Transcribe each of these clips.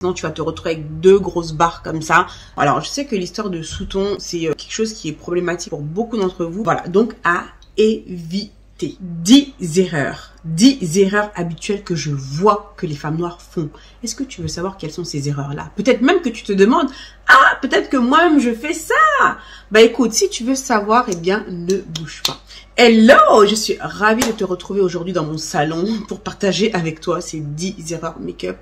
Sinon, tu vas te retrouver avec deux grosses barres comme ça. Alors, je sais que l'histoire de sous-ton, c'est quelque chose qui est problématique pour beaucoup d'entre vous. Voilà, donc à éviter. 10 erreurs habituelles que je vois que les femmes noires font. Est-ce que tu veux savoir quelles sont ces erreurs-là? Peut-être même que tu te demandes, ah, peut-être que moi-même je fais ça. Bah écoute, si tu veux savoir, eh bien, ne bouge pas. Hello, je suis ravie de te retrouver aujourd'hui dans mon salon pour partager avec toi ces 10 erreurs make-up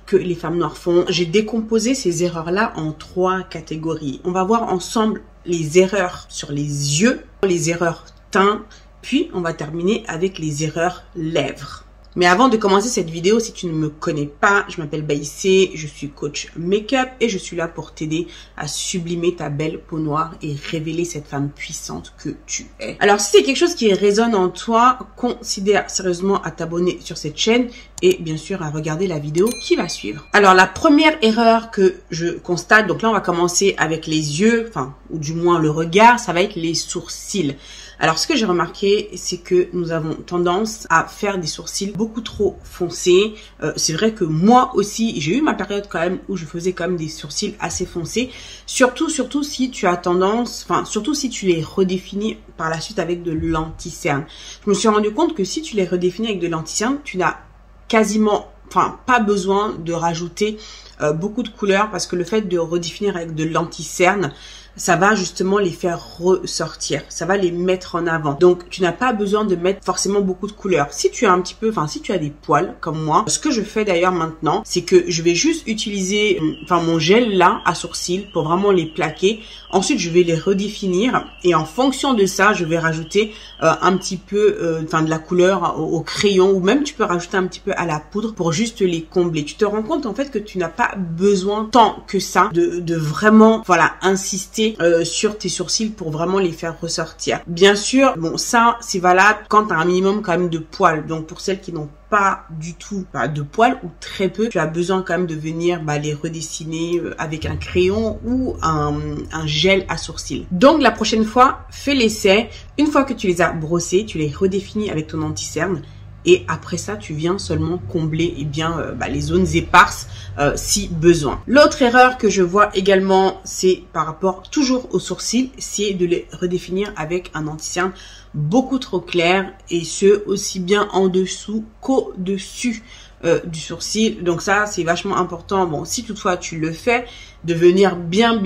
que les femmes noires font. J'ai décomposé ces erreurs-là en 3 catégories. On va voir ensemble les erreurs sur les yeux, les erreurs teint, puis on va terminer avec les erreurs lèvres. Mais avant de commencer cette vidéo, si tu ne me connais pas, je m'appelle Baïssé, je suis coach make-up et je suis là pour t'aider à sublimer ta belle peau noire et révéler cette femme puissante que tu es. Alors si c'est quelque chose qui résonne en toi, considère sérieusement à t'abonner sur cette chaîne et bien sûr à regarder la vidéo qui va suivre. Alors la première erreur que je constate, donc là on va commencer avec les yeux, enfin ou du moins le regard, ça va être les sourcils. Alors, ce que j'ai remarqué, c'est que nous avons tendance à faire des sourcils beaucoup trop foncés. C'est vrai que moi aussi, j'ai eu ma période quand même où je faisais quand même des sourcils assez foncés. Surtout si tu as tendance, enfin, surtout si tu les redéfinis par la suite avec de l'anti-cerne. Je me suis rendu compte que si tu les redéfinis avec de l'anti-cerne, tu n'as quasiment, enfin, pas besoin de rajouter beaucoup de couleurs parce que le fait de redéfinir avec de l'anti-cerne, ça va justement les faire ressortir, ça va les mettre en avant. Donc, tu n'as pas besoin de mettre forcément beaucoup de couleurs. Si tu as un petit peu, enfin, si tu as des poils comme moi, ce que je fais d'ailleurs maintenant, c'est que je vais juste utiliser, mon gel là à sourcils pour vraiment les plaquer. Ensuite, je vais les redéfinir et en fonction de ça, je vais rajouter un petit peu, de la couleur au crayon ou même tu peux rajouter un petit peu à la poudre pour juste les combler. Tu te rends compte en fait que tu n'as pas besoin tant que ça de vraiment, voilà, insister sur tes sourcils pour vraiment les faire ressortir. Bien sûr, bon, ça, c'est valable quand tu as un minimum quand même de poils. Donc, pour celles qui n'ont pas du tout de poils ou très peu, tu as besoin quand même de venir les redessiner avec un crayon ou un gel à sourcils. Donc, la prochaine fois, fais l'essai. Une fois que tu les as brossés, tu les redéfinis avec ton anti-cerne. Et après ça, tu viens seulement combler les zones éparses si besoin. L'autre erreur que je vois également, c'est par rapport toujours aux sourcils, c'est de les redéfinir avec un anti-cerne beaucoup trop clair et ce aussi bien en dessous qu'au-dessus du sourcil. Donc ça, c'est vachement important. Bon, si toutefois tu le fais, de venir bien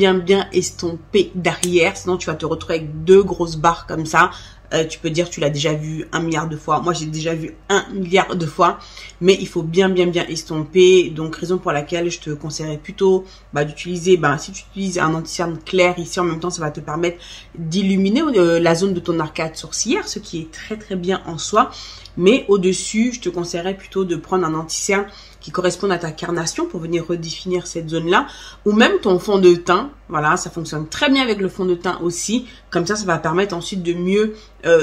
estomper derrière, sinon tu vas te retrouver avec deux grosses barres comme ça. Tu peux dire tu l'as déjà vu 1 milliard de fois. Moi, j'ai déjà vu 1 milliard de fois. Mais il faut bien estomper. Donc, raison pour laquelle je te conseillerais plutôt d'utiliser, si tu utilises un anti-cerne clair ici, en même temps, ça va te permettre d'illuminer la zone de ton arcade sourcilière, ce qui est très bien en soi. Mais au-dessus, je te conseillerais plutôt de prendre un anti-cerne qui correspondent à ta carnation pour venir redéfinir cette zone-là, ou même ton fond de teint. Voilà, ça fonctionne très bien avec le fond de teint aussi. Comme ça va permettre ensuite de mieux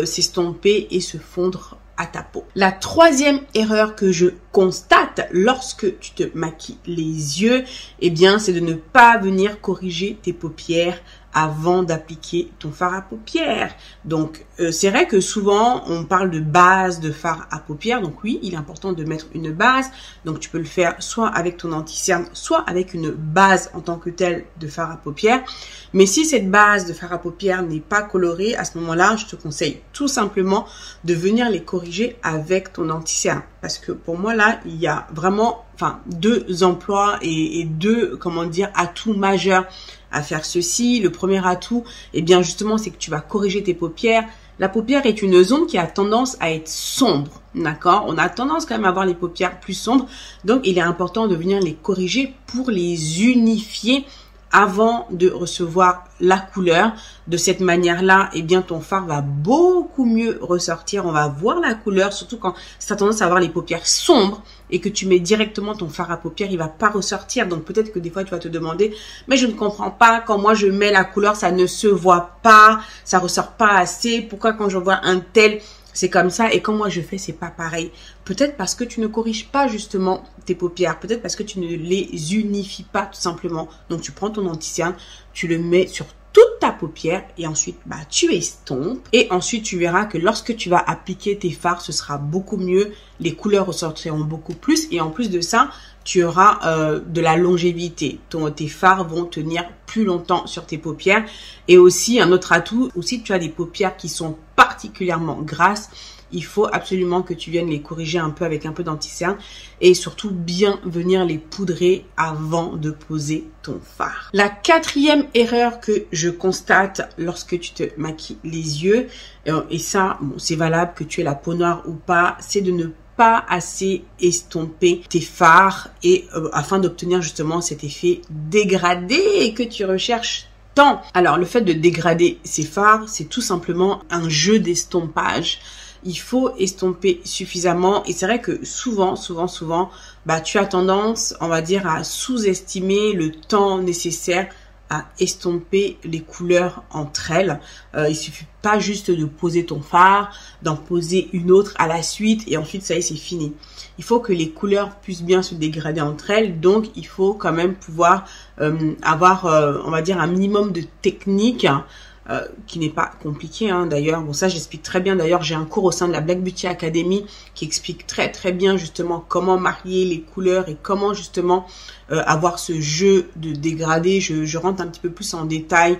s'estomper et se fondre à ta peau. La troisième erreur que je constate lorsque tu te maquilles les yeux, c'est de ne pas venir corriger tes paupières avant d'appliquer ton fard à paupières. Donc, c'est vrai que souvent, on parle de base de fard à paupières. Donc oui, il est important de mettre une base. Donc, tu peux le faire soit avec ton anti-cerne, soit avec une base en tant que telle de fard à paupières. Mais si cette base de fard à paupières n'est pas colorée, à ce moment-là, je te conseille tout simplement de venir les corriger avec ton anti-cerne. Parce que pour moi, là, il y a vraiment, deux emplois et deux, atouts majeurs à faire ceci. Le premier atout, justement, c'est que tu vas corriger tes paupières. La paupière est une zone qui a tendance à être sombre, d'accord? On a tendance quand même à avoir les paupières plus sombres. Donc, il est important de venir les corriger pour les unifier avant de recevoir la couleur. De cette manière-là, ton fard va beaucoup mieux ressortir. On va voir la couleur, surtout quand tu as tendance à avoir les paupières sombres et que tu mets directement ton fard à paupières, il va pas ressortir. Donc peut-être que des fois tu vas te demander, mais je ne comprends pas, quand moi je mets la couleur, ça ne se voit pas, ça ressort pas assez. Pourquoi quand je vois un tel, c'est comme ça et quand moi je fais, c'est pas pareil? Peut-être parce que tu ne corriges pas justement tes paupières, peut-être parce que tu ne les unifies pas tout simplement. Donc tu prends ton anti-cerne, tu le mets sur toute ta paupière et ensuite tu estompes et ensuite tu verras que lorsque tu vas appliquer tes fards, ce sera beaucoup mieux, les couleurs ressortiront beaucoup plus et en plus de ça, tu auras de la longévité. Tes fards vont tenir plus longtemps sur tes paupières. Et aussi, un autre atout, aussi tu as des paupières qui sont particulièrement grasses, il faut absolument que tu viennes les corriger un peu avec un peu d'anti-cerne et surtout bien venir les poudrer avant de poser ton fard. La quatrième erreur que je constate lorsque tu te maquilles les yeux, et ça, bon, c'est valable que tu aies la peau noire ou pas, c'est de ne pas assez estomper tes fards et afin d'obtenir justement cet effet dégradé que tu recherches tant. Alors, le fait de dégrader ces fards, c'est tout simplement un jeu d'estompage. Il faut estomper suffisamment et c'est vrai que souvent, tu as tendance, on va dire, à sous-estimer le temps nécessaire à estomper les couleurs entre elles. Il suffit pas juste de poser ton fard, d'en poser une autre à la suite et ensuite ça y est, c'est fini. Il faut que les couleurs puissent bien se dégrader entre elles, donc il faut quand même pouvoir avoir, on va dire, un minimum de technique. Qui n'est pas compliqué d'ailleurs. Bon, ça j'explique très bien. D'ailleurs, j'ai un cours au sein de la Black Beauty Academy qui explique très bien justement comment marier les couleurs et comment justement avoir ce jeu de dégradé. Je rentre un petit peu plus en détail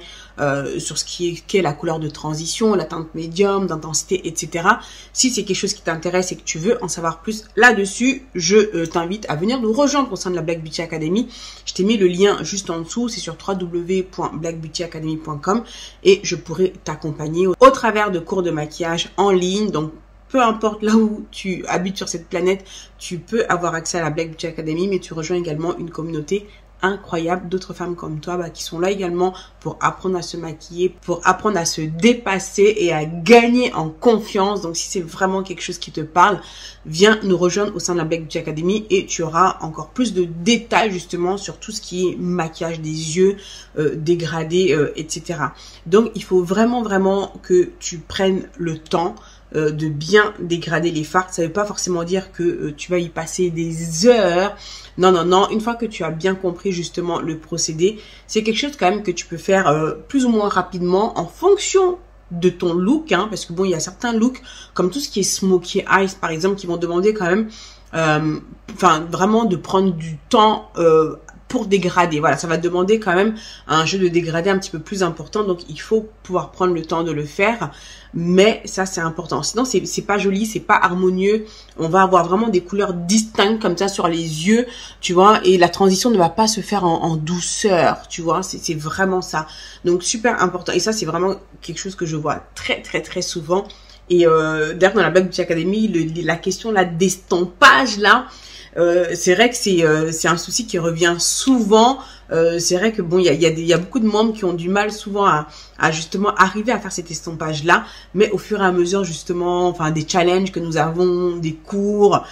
sur ce qui est la couleur de transition, la teinte médium, d'intensité, etc. Si c'est quelque chose qui t'intéresse et que tu veux en savoir plus là-dessus, je t'invite à venir nous rejoindre au sein de la Black Beauty Academy. Je t'ai mis le lien juste en dessous, c'est sur www.blackbeautyacademy.com et je pourrai t'accompagner au travers de cours de maquillage en ligne. Donc, peu importe là où tu habites sur cette planète, tu peux avoir accès à la Black Beauty Academy, mais tu rejoins également une communauté incroyable d'autres femmes comme toi qui sont là également pour apprendre à se maquiller, pour apprendre à se dépasser et à gagner en confiance. Donc si c'est vraiment quelque chose qui te parle, viens nous rejoindre au sein de la Black Beauty Academy et tu auras encore plus de détails justement sur tout ce qui est maquillage des yeux, dégradé, etc. Donc il faut vraiment que tu prennes le temps de bien dégrader les fards. Ça ne veut pas forcément dire que tu vas y passer des heures. Non. Une fois que tu as bien compris justement le procédé, c'est quelque chose quand même que tu peux faire plus ou moins rapidement en fonction de ton look. Parce que bon, il y a certains looks, comme tout ce qui est smoky eyes par exemple, qui vont demander quand même vraiment de prendre du temps pour dégrader. Voilà, ça va demander quand même un jeu de dégradé un petit peu plus important. Donc, il faut pouvoir prendre le temps de le faire. Mais ça, c'est important. Sinon, c'est pas joli, c'est pas harmonieux. On va avoir vraiment des couleurs distinctes comme ça sur les yeux, tu vois. Et la transition ne va pas se faire en douceur, tu vois. C'est vraiment ça. Donc, super important. Et ça, c'est vraiment quelque chose que je vois très souvent. Et d'ailleurs, dans la Black Beauty Academy, la question là d'estompage là, c'est vrai que c'est un souci qui revient souvent. C'est vrai que bon, il y a beaucoup de membres qui ont du mal souvent à justement arriver à faire cet estompage là, mais au fur et à mesure justement, des challenges que nous avons, des cours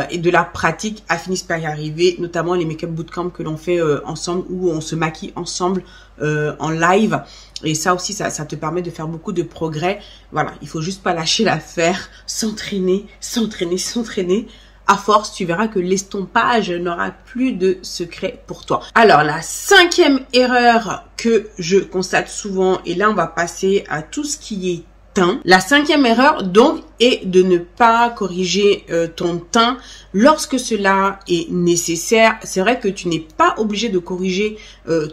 et de la pratique, à finir par y arriver, notamment les make-up bootcamp que l'on fait ensemble, où on se maquille ensemble en live. Et ça aussi, ça te permet de faire beaucoup de progrès. Voilà, il faut juste pas lâcher l'affaire, s'entraîner. À force, tu verras que l'estompage n'aura plus de secret pour toi. Alors, la 5e erreur que je constate souvent, et là, on va passer à tout ce qui est teint. La 5e erreur, donc, est de ne pas corriger ton teint lorsque cela est nécessaire. C'est vrai que tu n'es pas obligé de corriger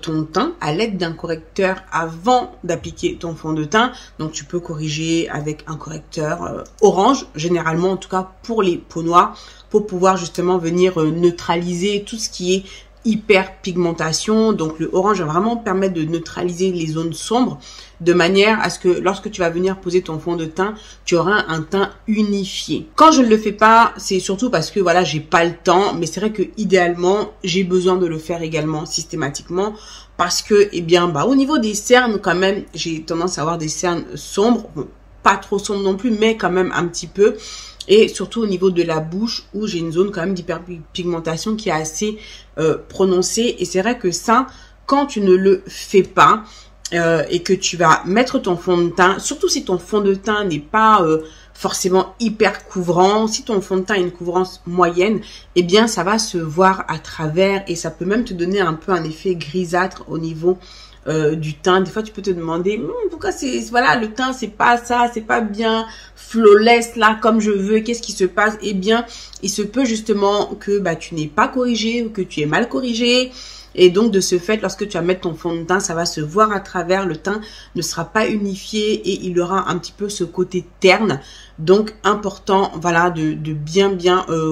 ton teint à l'aide d'un correcteur avant d'appliquer ton fond de teint. Donc, tu peux corriger avec un correcteur orange, généralement, en tout cas, pour les peaux noires, pour pouvoir justement venir neutraliser tout ce qui est hyperpigmentation. Donc le orange va vraiment permettre de neutraliser les zones sombres de manière à ce que lorsque tu vas venir poser ton fond de teint, tu auras un teint unifié. Quand je ne le fais pas, c'est surtout parce que voilà, j'ai pas le temps, mais c'est vrai que idéalement, j'ai besoin de le faire également systématiquement parce que au niveau des cernes quand même, j'ai tendance à avoir des cernes sombres, bon, pas trop sombres non plus, mais quand même un petit peu. Et surtout au niveau de la bouche où j'ai une zone quand même d'hyperpigmentation qui est assez prononcée. Et c'est vrai que ça, quand tu ne le fais pas et que tu vas mettre ton fond de teint, surtout si ton fond de teint n'est pas forcément hyper couvrant, si ton fond de teint a une couvrance moyenne, ça va se voir à travers et ça peut même te donner un peu un effet grisâtre au niveau du teint. Des fois, tu peux te demander pourquoi voilà, le teint, c'est pas ça, c'est pas bien flawless là comme je veux. Qu'est-ce qui se passe? Eh bien, il se peut justement que tu n'aies pas corrigé ou que tu aies mal corrigé. Et donc, de ce fait, lorsque tu vas mettre ton fond de teint, ça va se voir à travers. Le teint ne sera pas unifié et il aura un petit peu ce côté terne. Donc, important, voilà, de bien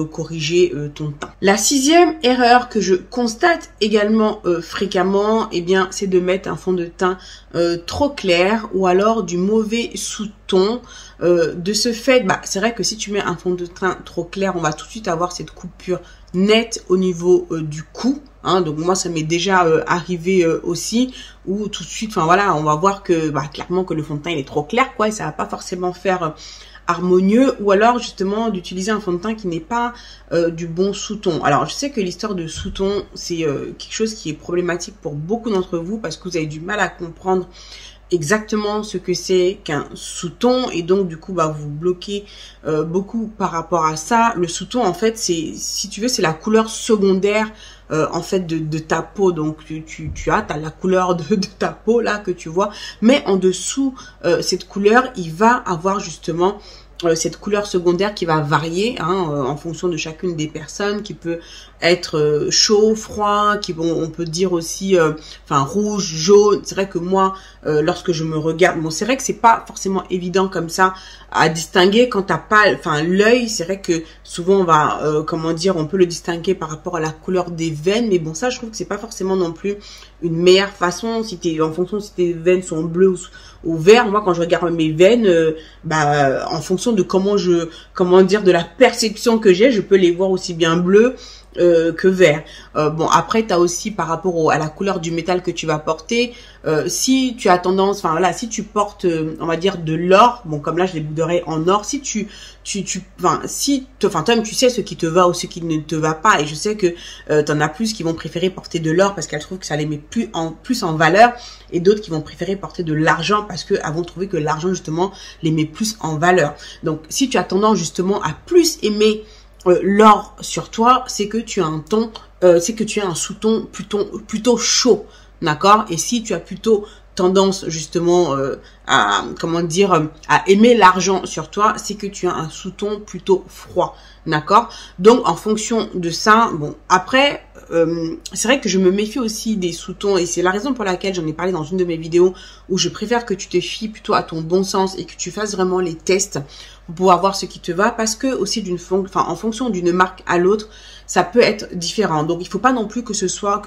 corriger ton teint. La 6e erreur que je constate également fréquemment, eh bien, c'est de mettre un fond de teint trop clair ou alors du mauvais sous-ton. De ce fait, c'est vrai que si tu mets un fond de teint trop clair, on va tout de suite avoir cette coupure nette au niveau du cou. Donc moi ça m'est déjà arrivé aussi, où tout de suite, enfin voilà, on va voir que clairement que le fond de teint il est trop clair quoi, et ça va pas forcément faire harmonieux, ou alors justement d'utiliser un fond de teint qui n'est pas du bon sous-ton. Alors je sais que l'histoire de sous-ton c'est quelque chose qui est problématique pour beaucoup d'entre vous parce que vous avez du mal à comprendre exactement ce que c'est qu'un sous-ton, et donc du coup vous bloquez beaucoup par rapport à ça. Le sous-ton en fait c'est, si tu veux, c'est la couleur secondaire en fait de ta peau. Donc tu as la couleur de ta peau là que tu vois, mais en dessous cette couleur il va avoir justement cette couleur secondaire qui va varier en fonction de chacune des personnes, qui peut être chaud, froid, on peut dire aussi rouge, jaune. C'est vrai que moi lorsque je me regarde, c'est vrai que c'est pas forcément évident comme ça à distinguer quand t'as pas l'œil. C'est vrai que souvent on va on peut le distinguer par rapport à la couleur des veines, mais bon, ça je trouve que c'est pas forcément non plus une meilleure façon en fonction si tes veines sont bleues ou vert. Moi quand je regarde mes veines, en fonction de de la perception que j'ai, je peux les voir aussi bien bleues que vert. Après tu as aussi par rapport à la couleur du métal que tu vas porter. Si tu as tendance, si tu portes on va dire de l'or, comme là je les bouderai en or, si toi-même tu sais ce qui te va ou ce qui ne te va pas, et je sais que t'en as plus qui vont préférer porter de l'or parce qu'elles trouvent que ça les met plus en valeur, et d'autres qui vont préférer porter de l'argent parce qu'elles vont trouver que l'argent justement les met plus en valeur. Donc si tu as tendance justement à plus aimer l'or sur toi, c'est que tu as un sous-ton plutôt chaud, d'accord? Et si tu as plutôt tendance justement à aimer l'argent sur toi, c'est que tu as un sous-ton plutôt froid, d'accord? Donc en fonction de ça, après c'est vrai que je me méfie aussi des sous-tons, et c'est la raison pour laquelle j'en ai parlé dans une de mes vidéos, où je préfère que tu te fies plutôt à ton bon sens et que tu fasses vraiment les tests pour pouvoir voir ce qui te va, parce que aussi en fonction d'une marque à l'autre, ça peut être différent. Donc il faut pas non plus que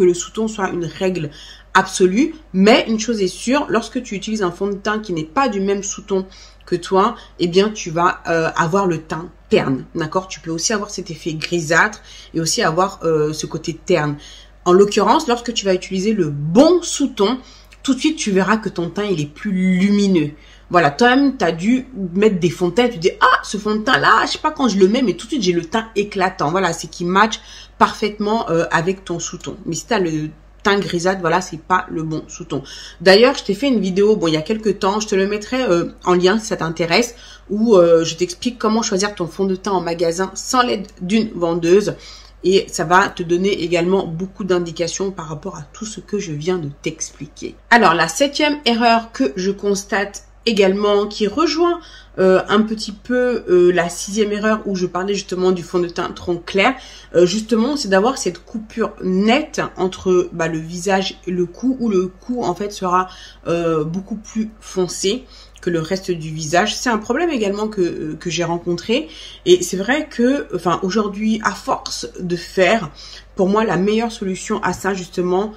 le sous-ton soit une règle absolue, mais une chose est sûre, lorsque tu utilises un fond de teint qui n'est pas du même sous-ton que toi, eh bien tu vas avoir le teint terne, d'accord? Tu peux aussi avoir cet effet grisâtre et aussi avoir ce côté terne. En l'occurrence, lorsque tu vas utiliser le bon sous-ton, tout de suite tu verras que ton teint il est plus lumineux. Voilà, toi-même, tu as dû mettre des fonds de teint, tu dis, ce fond de teint-là, je sais pas quand je le mets, mais tout de suite, j'ai le teint éclatant. Voilà, c'est qui match parfaitement avec ton sous-ton. Mais si tu as le teint grisâtre, voilà, c'est pas le bon sous-ton. D'ailleurs, je t'ai fait une vidéo, il y a quelques temps, je te le mettrai en lien si ça t'intéresse, où je t'explique comment choisir ton fond de teint en magasin sans l'aide d'une vendeuse. Et ça va te donner également beaucoup d'indications par rapport à tout ce que je viens de t'expliquer. Alors, la 7e erreur que je constate également, qui rejoint un petit peu la 6e erreur où je parlais justement du fond de teint trop clair, justement c'est d'avoir cette coupure nette entre le visage et le cou, où le cou en fait sera beaucoup plus foncé que le reste du visage. C'est un problème également que j'ai rencontré, et c'est vrai que aujourd'hui, à force de faire, pour moi la meilleure solution à ça justement,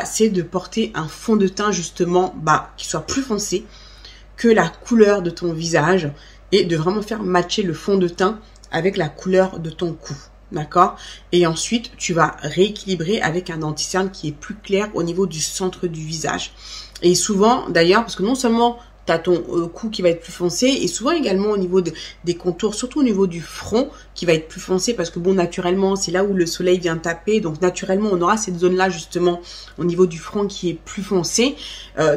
c'est de porter un fond de teint justement qui soit plus foncé que la couleur de ton visage, et de vraiment faire matcher le fond de teint avec la couleur de ton cou, d'accord? Et ensuite, tu vas rééquilibrer avec un anti-cerne qui est plus clair au niveau du centre du visage. Et souvent, d'ailleurs, parce que non seulement tu as ton cou qui va être plus foncé, et souvent également au niveau des contours, surtout au niveau du front qui va être plus foncé, parce que naturellement c'est là où le soleil vient taper, donc naturellement on aura cette zone là justement au niveau du front qui est plus foncé.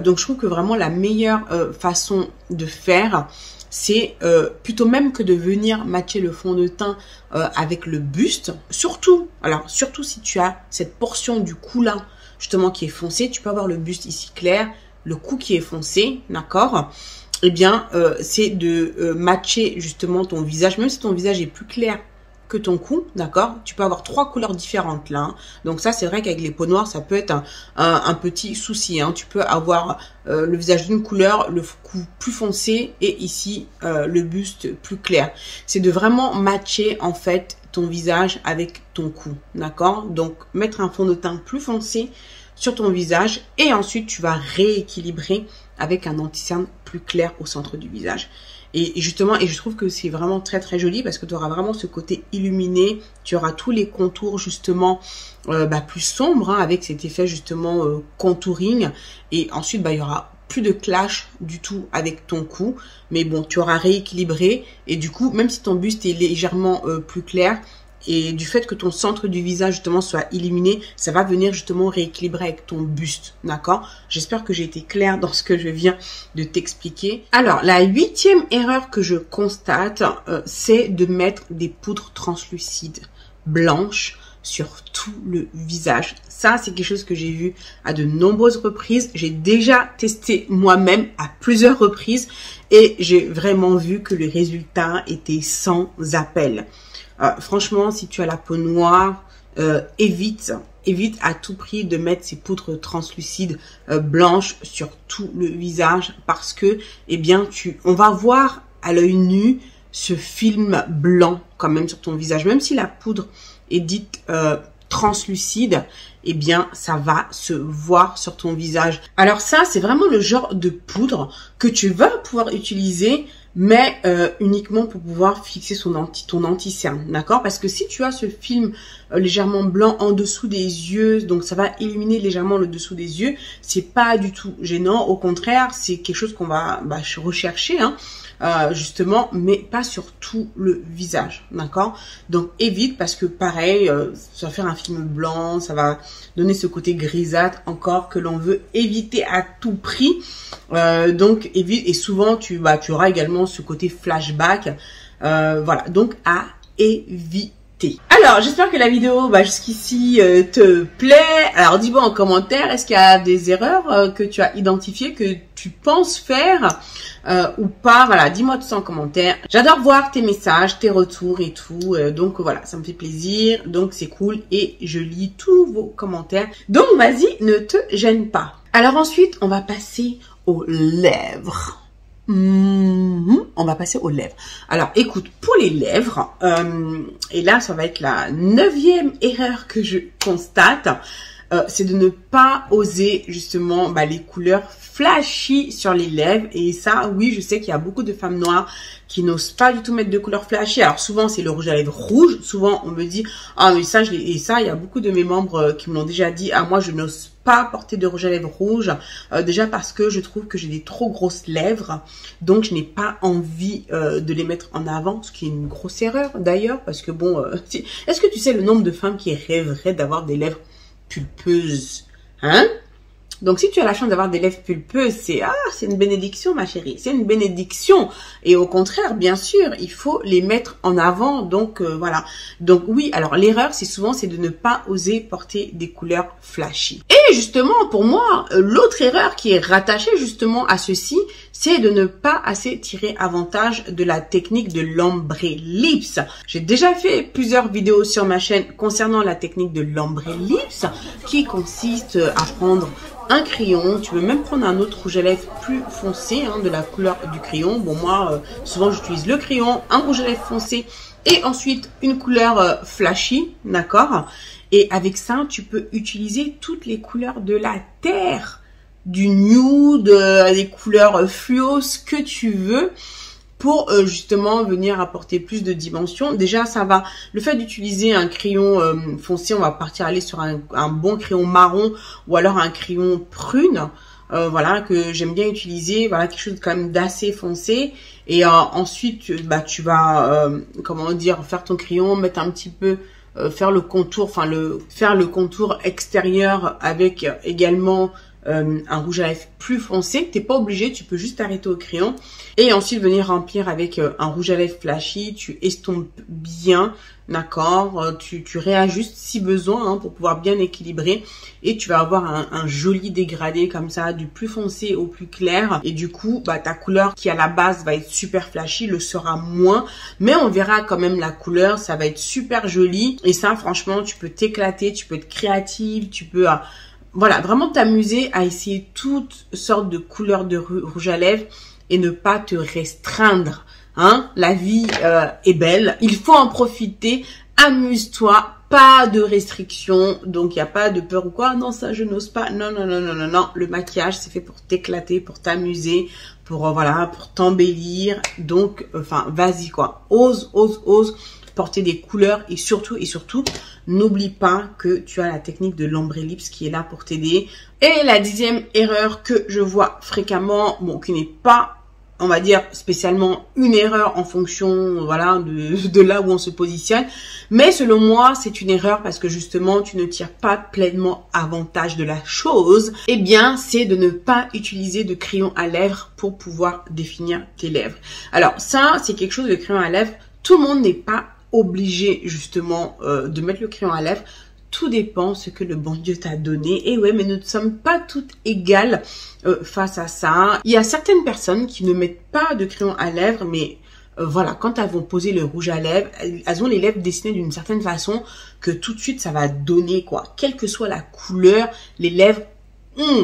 Donc je trouve que vraiment la meilleure façon de faire, c'est plutôt même que de venir matcher le fond de teint avec le buste, surtout si tu as cette portion du cou là justement qui est foncé, tu peux avoir le buste ici clair, le cou qui est foncé, d'accord? Eh bien, c'est de matcher justement ton visage, même si ton visage est plus clair que ton cou, d'accord? Tu peux avoir 3 couleurs différentes là. Hein. Donc ça, c'est vrai qu'avec les peaux noires, ça peut être un petit souci. Hein. Tu peux avoir le visage d'une couleur, le cou plus foncé et ici le buste plus clair. C'est de vraiment matcher en fait ton visage avec ton cou, d'accord? Donc mettre un fond de teint plus foncé sur ton visage et ensuite tu vas rééquilibrer avec un anti-cerne plus clair au centre du visage. Et justement, et je trouve que c'est vraiment très très joli parce que tu auras vraiment ce côté illuminé, tu auras tous les contours justement plus sombres hein, avec cet effet justement contouring et ensuite il y aura plus de clash du tout avec ton cou, mais bon tu auras rééquilibré et du coup même si ton buste est légèrement plus clair, et du fait que ton centre du visage justement soit illuminé, ça va venir justement rééquilibrer avec ton buste, d'accord? J'espère que j'ai été claire dans ce que je viens de t'expliquer. Alors, la 8e erreur que je constate, c'est de mettre des poudres translucides blanches sur tout le visage. Ça, c'est quelque chose que j'ai vu à de nombreuses reprises. J'ai déjà testé moi-même à plusieurs reprises et j'ai vraiment vu que le résultat était sans appel. Franchement, si tu as la peau noire, évite à tout prix de mettre ces poudres translucides blanches sur tout le visage parce que, eh bien, on va voir à l'œil nu ce film blanc quand même sur ton visage. Même si la poudre est dite translucide, eh bien, ça va se voir sur ton visage. Alors ça, c'est vraiment le genre de poudre que tu vas pouvoir utiliser mais uniquement pour pouvoir fixer ton anti-cerne, d'accord? Parce que si tu as ce film légèrement blanc en dessous des yeux, donc ça va illuminer légèrement le dessous des yeux, c'est pas du tout gênant, au contraire, c'est quelque chose qu'on va rechercher, hein, justement, mais pas sur tout le visage, d'accord? Donc évite parce que pareil, ça va faire un film blanc, ça va donner ce côté grisâtre encore que l'on veut éviter à tout prix, donc évite, et souvent tu auras également ce côté flashback, voilà, donc à éviter. Alors, j'espère que la vidéo jusqu'ici te plaît. Alors, dis-moi en commentaire, est-ce qu'il y a des erreurs que tu as identifiées, que tu penses faire ou pas? Voilà, dis-moi tout ça en commentaire. J'adore voir tes messages, tes retours et tout. Donc, voilà, ça me fait plaisir. Donc, c'est cool et je lis tous vos commentaires. Donc, vas-y, ne te gêne pas. Alors ensuite, on va passer aux lèvres. On va passer aux lèvres. Alors, écoute, pour les lèvres, et là, ça va être la 9e erreur que je constate, c'est de ne pas oser justement les couleurs flashy sur les lèvres. Et ça, oui, je sais qu'il y a beaucoup de femmes noires qui n'osent pas du tout mettre de couleurs flashy. Alors souvent, c'est le rouge à lèvres rouge. Souvent, on me dit, ah mais ça, il y a beaucoup de mes membres qui me l'ont déjà dit, ah moi, je n'ose pas porter de rouge à lèvres rouge, déjà parce que je trouve que j'ai des trop grosses lèvres, donc je n'ai pas envie de les mettre en avant, ce qui est une grosse erreur d'ailleurs, parce que bon, est-ce que tu sais le nombre de femmes qui rêveraient d'avoir des lèvres pulpeuses, hein? Donc, si tu as la chance d'avoir des lèvres pulpeuses, c'est une bénédiction, ma chérie. C'est une bénédiction. Et au contraire, bien sûr, il faut les mettre en avant. Donc, voilà. Donc, oui, alors l'erreur, c'est de ne pas oser porter des couleurs flashy. Et justement, pour moi, l'autre erreur qui est rattachée justement à ceci, c'est de ne pas assez tirer avantage de la technique de l'ombré lips. J'ai déjà fait plusieurs vidéos sur ma chaîne concernant la technique de l'ombré lips, qui consiste à prendre un crayon, tu peux même prendre un autre rouge à lèvres plus foncé, hein, de la couleur du crayon. Bon, moi, souvent j'utilise le crayon, un rouge à lèvres foncé et ensuite une couleur flashy, d'accord? Et avec ça, tu peux utiliser toutes les couleurs de la terre, du nude, des couleurs fluo, ce que tu veux, pour justement venir apporter plus de dimension. Déjà, ça va, le fait d'utiliser un crayon foncé, on va aller sur un bon crayon marron ou alors un crayon prune, voilà, que j'aime bien utiliser, voilà, quelque chose quand même d'assez foncé. Et ensuite, tu vas, comment dire, faire ton crayon, mettre un petit peu, faire le contour, faire le contour extérieur avec également un rouge à lèvres plus foncé. T'es pas obligé, tu peux juste t'arrêter au crayon et ensuite venir remplir avec un rouge à lèvres flashy. Tu estompes bien, d'accord, tu réajustes si besoin hein, pour pouvoir bien équilibrer et tu vas avoir un joli dégradé comme ça, du plus foncé au plus clair et du coup bah ta couleur qui à la base va être super flashy le sera moins, mais on verra quand même la couleur, ça va être super joli et ça franchement tu peux t'éclater, tu peux être créative, tu peux voilà, vraiment t'amuser à essayer toutes sortes de couleurs de rouge à lèvres et ne pas te restreindre. Hein, la vie est belle, il faut en profiter, amuse-toi, pas de restrictions, donc il n'y a pas de peur ou quoi, non ça je n'ose pas, non, le maquillage c'est fait pour t'éclater, pour t'amuser, pour voilà, pour t'embellir, donc enfin vas-y quoi, ose porter des couleurs et surtout, n'oublie pas que tu as la technique de l'ombre ellipse qui est là pour t'aider. Et la 10e erreur que je vois fréquemment, bon, qui n'est pas, on va dire, spécialement une erreur en fonction, voilà, de là où on se positionne. Mais selon moi, c'est une erreur parce que justement, tu ne tires pas pleinement avantage de la chose. Eh bien, c'est de ne pas utiliser de crayon à lèvres pour pouvoir définir tes lèvres. Alors, ça, c'est quelque chose de crayon à lèvres. Tout le monde n'est pas obligé justement de mettre le crayon à lèvres. Tout dépend ce que le bon Dieu t'a donné. Et ouais, mais nous ne sommes pas toutes égales face à ça. Il y a certaines personnes qui ne mettent pas de crayon à lèvres, mais voilà, quand elles vont poser le rouge à lèvres, elles ont les lèvres dessinées d'une certaine façon que tout de suite ça va donner quoi. Quelle que soit la couleur, les lèvres,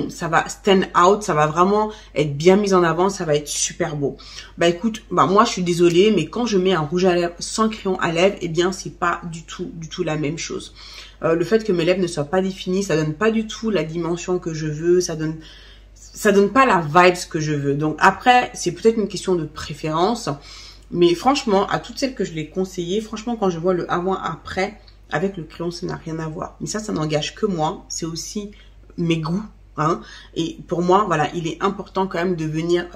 ça va stand out, ça va vraiment être bien mis en avant, ça va être super beau. Bah écoute, bah moi je suis désolée, mais quand je mets un rouge à lèvres sans crayon à lèvres, eh bien c'est pas du tout la même chose. Le fait que mes lèvres ne soient pas définies, ça donne pas du tout la dimension que je veux, ça donne pas la vibes que je veux. Donc après, c'est peut-être une question de préférence, mais franchement, à toutes celles que je l'ai conseillées, franchement quand je vois le avant-après, avec le crayon ça n'a rien à voir. Mais ça n'engage que moi, c'est aussi mes goûts. Hein. Et pour moi, voilà, il est important quand même de venir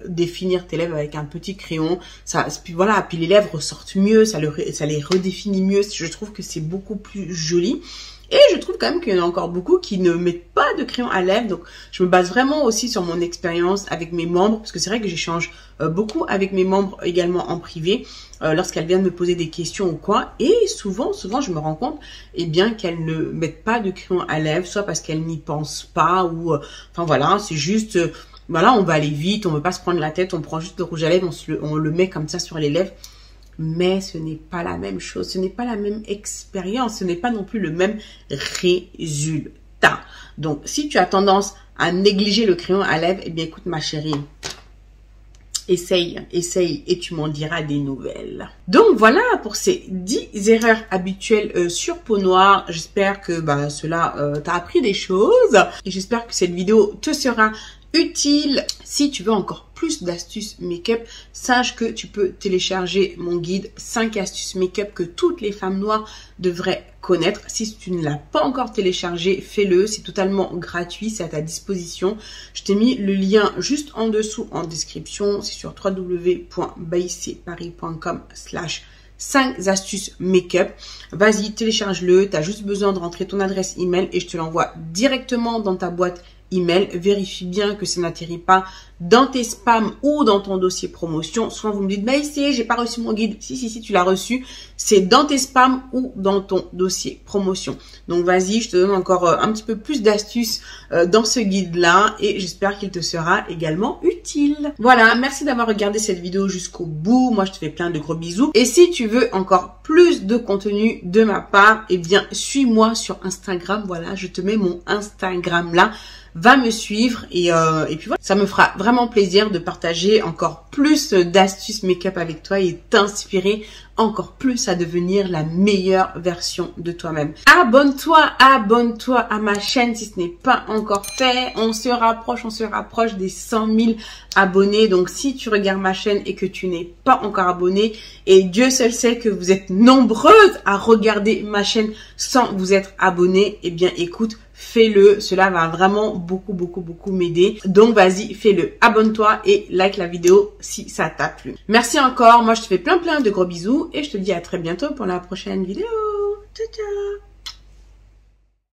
définir tes lèvres avec un petit crayon. Ça, puis voilà, puis les lèvres ressortent mieux, ça les redéfinit mieux. Je trouve que c'est beaucoup plus joli. Et je trouve quand même qu'il y en a encore beaucoup qui ne mettent pas de crayon à lèvres. Donc, je me base vraiment aussi sur mon expérience avec mes membres. Parce que c'est vrai que j'échange beaucoup avec mes membres également en privé. Lorsqu'elles viennent me poser des questions ou quoi. Et souvent, je me rends compte eh bien qu'elles ne mettent pas de crayon à lèvres. Soit parce qu'elles n'y pensent pas. Ou enfin voilà, c'est juste... voilà, on va aller vite, on ne veut pas se prendre la tête. On prend juste le rouge à lèvres, on le met comme ça sur les lèvres. Mais ce n'est pas la même chose, ce n'est pas la même expérience, ce n'est pas non plus le même résultat. Donc, si tu as tendance à négliger le crayon à lèvres, eh bien, écoute ma chérie, essaye et tu m'en diras des nouvelles. Donc, voilà pour ces 10 erreurs habituelles sur peau noire. J'espère que cela t'a appris des choses et j'espère que cette vidéo te sera utile. Si tu veux encore plus d'astuces make-up, sache que tu peux télécharger mon guide 5 astuces make-up que toutes les femmes noires devraient connaître. Si tu ne l'as pas encore téléchargé, fais-le, c'est totalement gratuit, c'est à ta disposition. Je t'ai mis le lien juste en dessous en description, c'est sur www.bycparis.com/5 astuces make-up. Vas-y, télécharge-le, tu as juste besoin de rentrer ton adresse email et je te l'envoie directement dans ta boîte email. Vérifie bien que ça n'atterrit pas dans tes spams ou dans ton dossier promotion. Souvent vous me dites, ici j'ai pas reçu mon guide. Si, tu l'as reçu. C'est dans tes spams ou dans ton dossier promotion. Donc vas-y, je te donne encore un petit peu plus d'astuces dans ce guide-là et j'espère qu'il te sera également utile. Voilà, merci d'avoir regardé cette vidéo jusqu'au bout. Moi, je te fais plein de gros bisous. Et si tu veux encore plus de contenu de ma part, eh bien, suis-moi sur Instagram. Voilà, je te mets mon Instagram là. Va me suivre et puis voilà, ça me fera vraiment plaisir de partager encore plus d'astuces make-up avec toi et t'inspirer encore plus à devenir la meilleure version de toi-même. Abonne-toi à ma chaîne si ce n'est pas encore fait. On se rapproche des 100 000 abonnés. Donc si tu regardes ma chaîne et que tu n'es pas encore abonné, et Dieu seul sait que vous êtes nombreuses à regarder ma chaîne sans vous être abonné, eh bien écoute, fais-le, cela va vraiment beaucoup m'aider. Donc vas-y, fais-le, abonne-toi et like la vidéo si ça t'a plu. Merci encore, moi je te fais plein de gros bisous et je te dis à très bientôt pour la prochaine vidéo. Ciao ciao.